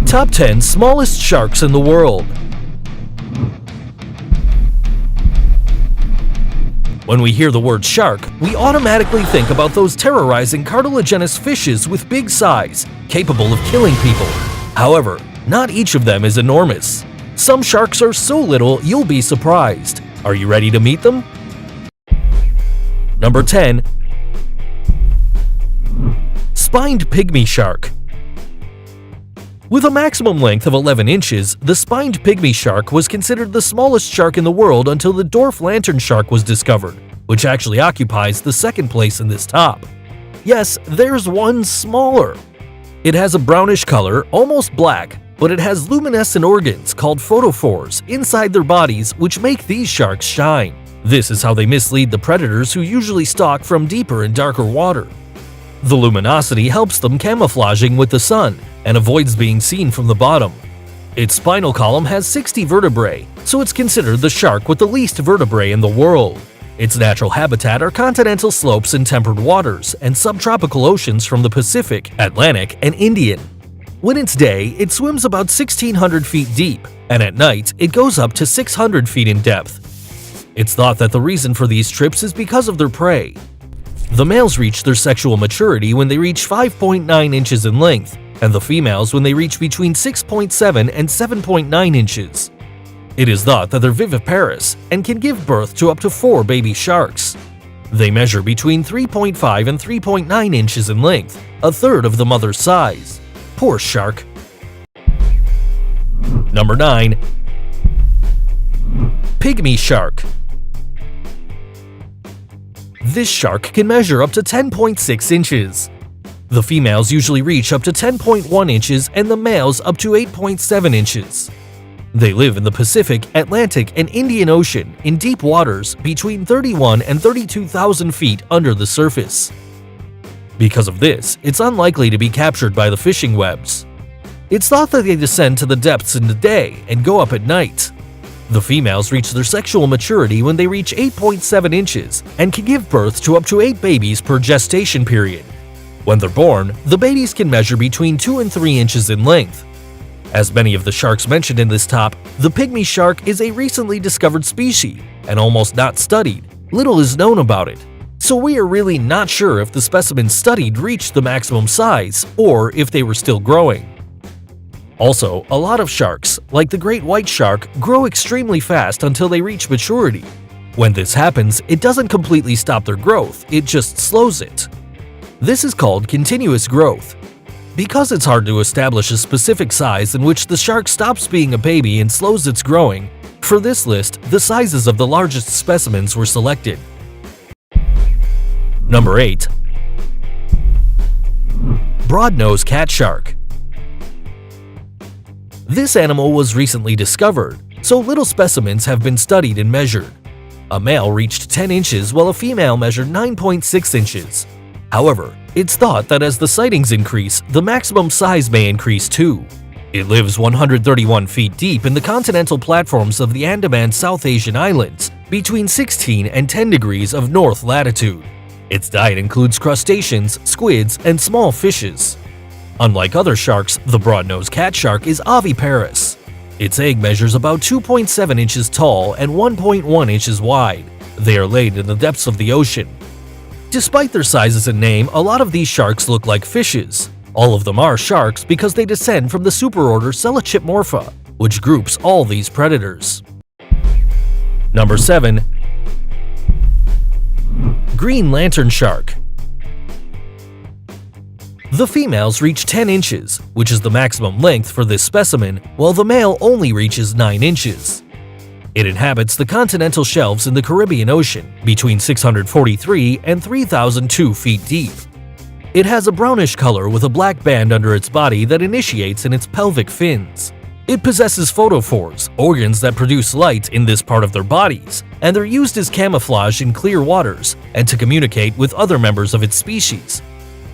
Top 10 Smallest Sharks in the World. When we hear the word shark, we automatically think about those terrorizing cartilaginous fishes with big size, capable of killing people. However, not each of them is enormous. Some sharks are so little you'll be surprised. Are you ready to meet them? Number 10. Spined Pygmy Shark. With a maximum length of 11 inches, the spined pygmy shark was considered the smallest shark in the world until the Dwarf lanternshark was discovered, which actually occupies the second place in this top. Yes, there's one smaller. It has a brownish color, almost black, but it has luminescent organs called photophores inside their bodies which make these sharks shine. This is how they mislead the predators who usually stalk from deeper and darker water. The luminosity helps them camouflaging with the sun and avoids being seen from the bottom. Its spinal column has 60 vertebrae, so it's considered the shark with the least vertebrae in the world. Its natural habitat are continental slopes and temperate waters and subtropical oceans from the Pacific, Atlantic, and Indian. When it's day, it swims about 1,600 feet deep, and at night, it goes up to 600 feet in depth. It's thought that the reason for these trips is because of their prey. The males reach their sexual maturity when they reach 5.9 inches in length, and the females when they reach between 6.7 and 7.9 inches. It is thought that they're viviparous and can give birth to up to 4 baby sharks. They measure between 3.5 and 3.9 inches in length, a third of the mother's size. Poor shark. Number 9. Pygmy Shark. This shark can measure up to 10.6 inches. The females usually reach up to 10.1 inches and the males up to 8.7 inches. They live in the Pacific, Atlantic, and Indian Ocean in deep waters between 31 and 32,000 feet under the surface. Because of this, it's unlikely to be captured by the fishing webs. It's thought that they descend to the depths in the day and go up at night. The females reach their sexual maturity when they reach 8.7 inches and can give birth to up to 8 babies per gestation period. When they're born, the babies can measure between 2 and 3 inches in length. As many of the sharks mentioned in this top, the pygmy shark is a recently discovered species and almost not studied. Little is known about it, so we are really not sure if the specimens studied reached the maximum size or if they were still growing. Also, a lot of sharks, like the great white shark, grow extremely fast until they reach maturity. When this happens, it doesn't completely stop their growth, it just slows it. This is called continuous growth. Because it's hard to establish a specific size in which the shark stops being a baby and slows its growing, for this list, the sizes of the largest specimens were selected. Number 8. Broadnose Catshark. This animal was recently discovered, so little specimens have been studied and measured. A male reached 10 inches while a female measured 9.6 inches. However, it's thought that as the sightings increase, the maximum size may increase too. It lives 131 feet deep in the continental platforms of the Andaman South Asian Islands, between 16 and 10 degrees of north latitude. Its diet includes crustaceans, squids, and small fishes. Unlike other sharks, the broadnose catshark is oviparous. Its egg measures about 2.7 inches tall and 1.1 inches wide. They are laid in the depths of the ocean. Despite their sizes and name, a lot of these sharks look like fishes. All of them are sharks because they descend from the superorder Selachipmorpha, which groups all these predators. Number 7. Green lanternshark. The females reach 10 inches, which is the maximum length for this specimen, while the male only reaches 9 inches. It inhabits the continental shelves in the Caribbean Ocean, between 643 and 3,002 feet deep. It has a brownish color with a black band under its body that initiates in its pelvic fins. It possesses photophores, organs that produce light in this part of their bodies, and they're used as camouflage in clear waters and to communicate with other members of its species,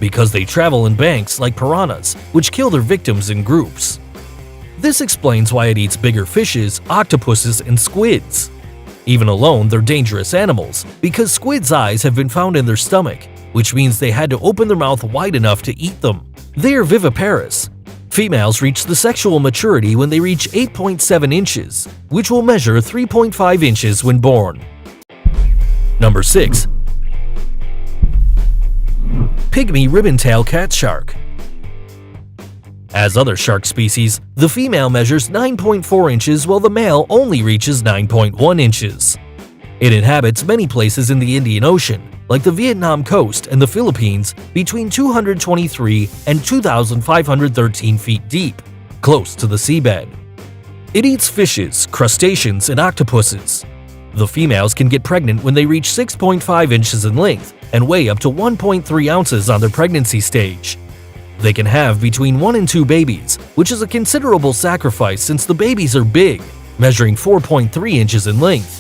because they travel in banks like piranhas, which kill their victims in groups. This explains why it eats bigger fishes, octopuses, and squids. Even alone, they're dangerous animals, because squids' eyes have been found in their stomach, which means they had to open their mouth wide enough to eat them. They are viviparous. Females reach the sexual maturity when they reach 8.7 inches, which will measure 3.5 inches when born. Number 6. Pygmy ribbontail catshark. As other shark species, the female measures 9.4 inches while the male only reaches 9.1 inches. It inhabits many places in the Indian Ocean, like the Vietnam coast and the Philippines, between 223 and 2,513 feet deep, close to the seabed. It eats fishes, crustaceans, and octopuses. The females can get pregnant when they reach 6.5 inches in length and weigh up to 1.3 ounces on their pregnancy stage. They can have between 1 and 2 babies, which is a considerable sacrifice since the babies are big, measuring 4.3 inches in length.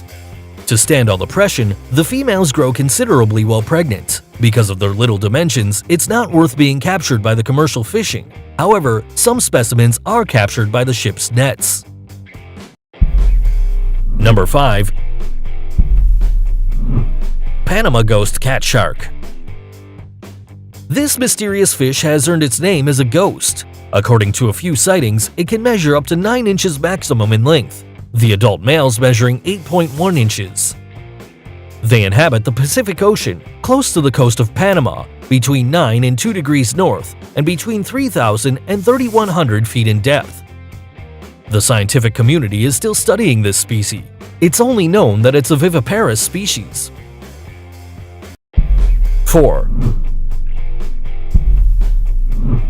To stand all the pressure, the females grow considerably while pregnant. Because of their little dimensions, it's not worth being captured by the commercial fishing. However, some specimens are captured by the ship's nets. Number 5. Panama Ghost Catshark. This mysterious fish has earned its name as a ghost. According to a few sightings, it can measure up to 9 inches maximum in length, the adult males measuring 8.1 inches. They inhabit the Pacific Ocean, close to the coast of Panama, between 9 and 2 degrees north, and between 3,000 and 3,100 feet in depth. The scientific community is still studying this species. It's only known that it's a viviparous species. 4.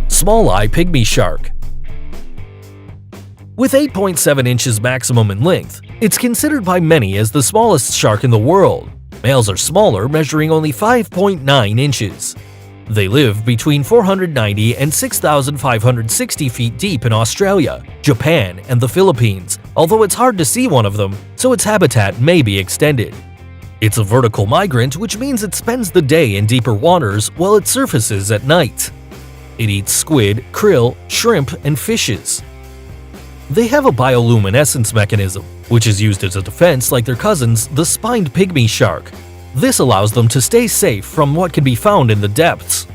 Smalleye pygmy shark. With 8.7 inches maximum in length, it's considered by many as the smallest shark in the world. Males are smaller, measuring only 5.9 inches. They live between 490 and 6,560 feet deep in Australia, Japan, and the Philippines, although it's hard to see one of them, so its habitat may be extended. It's a vertical migrant, which means it spends the day in deeper waters while it surfaces at night. It eats squid, krill, shrimp, and fishes. They have a bioluminescence mechanism, which is used as a defense like their cousins, the spined pygmy shark. This allows them to stay safe from what can be found in the depths.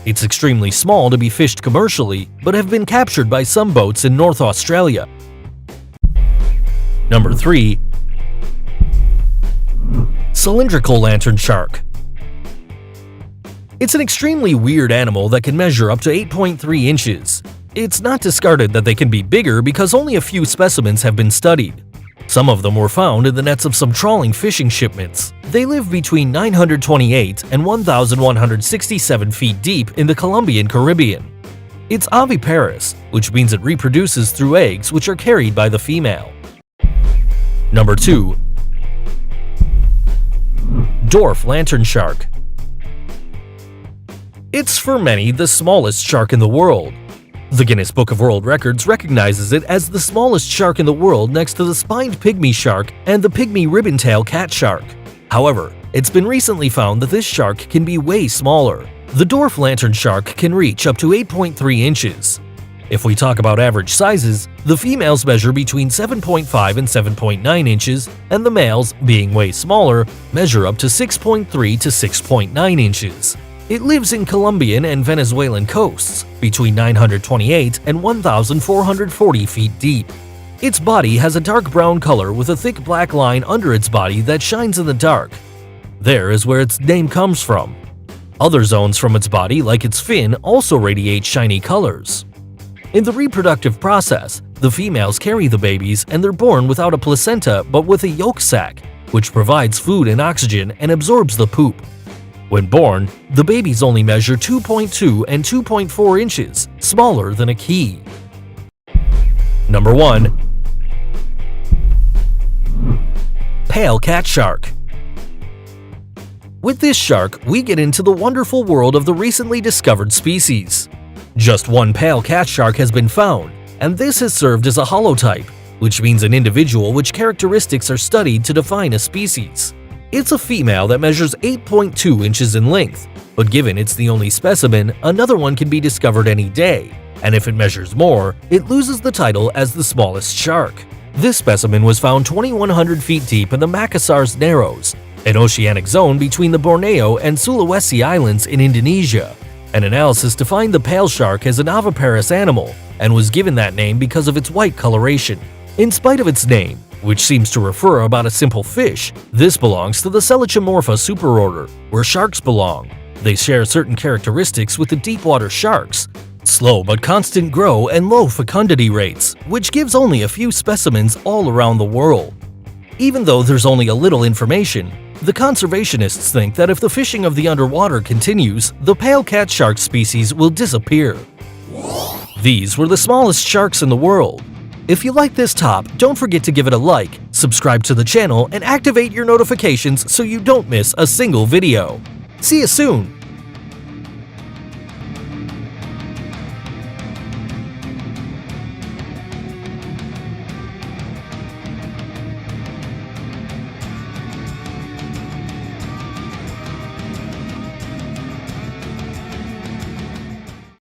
It's extremely small to be fished commercially, but have been captured by some boats in North Australia. Number 3. Cylindrical lanternshark. It's an extremely weird animal that can measure up to 8.3 inches. It's not discarded that they can be bigger because only a few specimens have been studied. Some of them were found in the nets of some trawling fishing shipments. They live between 928 and 1,167 feet deep in the Colombian Caribbean. It's oviparous, which means it reproduces through eggs which are carried by the female. Number 2. Dwarf lanternshark. It's for many the smallest shark in the world. The Guinness Book of World Records recognizes it as the smallest shark in the world next to the spined pygmy shark and the pygmy ribbontail catshark. However, it's been recently found that this shark can be way smaller. The dwarf lanternshark can reach up to 8.3 inches. If we talk about average sizes, the females measure between 7.5 and 7.9 inches, and the males, being way smaller, measure up to 6.3 to 6.9 inches. It lives in Colombian and Venezuelan coasts, between 928 and 1,440 feet deep. Its body has a dark brown color with a thick black line under its body that shines in the dark. There is where its name comes from. Other zones from its body, like its fin, also radiate shiny colors. In the reproductive process, the females carry the babies and they're born without a placenta but with a yolk sac, which provides food and oxygen and absorbs the poop. When born, the babies only measure 2.2 and 2.4 inches, smaller than a key. Number 1. Pale Catshark. With this shark, we get into the wonderful world of the recently discovered species. Just one pale catshark has been found, and this has served as a holotype, which means an individual which characteristics are studied to define a species. It's a female that measures 8.2 inches in length, but given it's the only specimen, another one can be discovered any day, and if it measures more, it loses the title as the smallest shark. This specimen was found 2,100 feet deep in the Makassar's Narrows, an oceanic zone between the Borneo and Sulawesi Islands in Indonesia. An analysis defined the pale shark as an oviparous animal and was given that name because of its white coloration. In spite of its name, which seems to refer about a simple fish, this belongs to the Selachomorpha superorder, where sharks belong. They share certain characteristics with the deepwater sharks: slow but constant grow and low fecundity rates, which gives only a few specimens all around the world. Even though there's only a little information, the conservationists think that if the fishing of the underwater continues, the pale catshark species will disappear. These were the smallest sharks in the world. If you like this top, don't forget to give it a like, subscribe to the channel, and activate your notifications so you don't miss a single video. See you soon!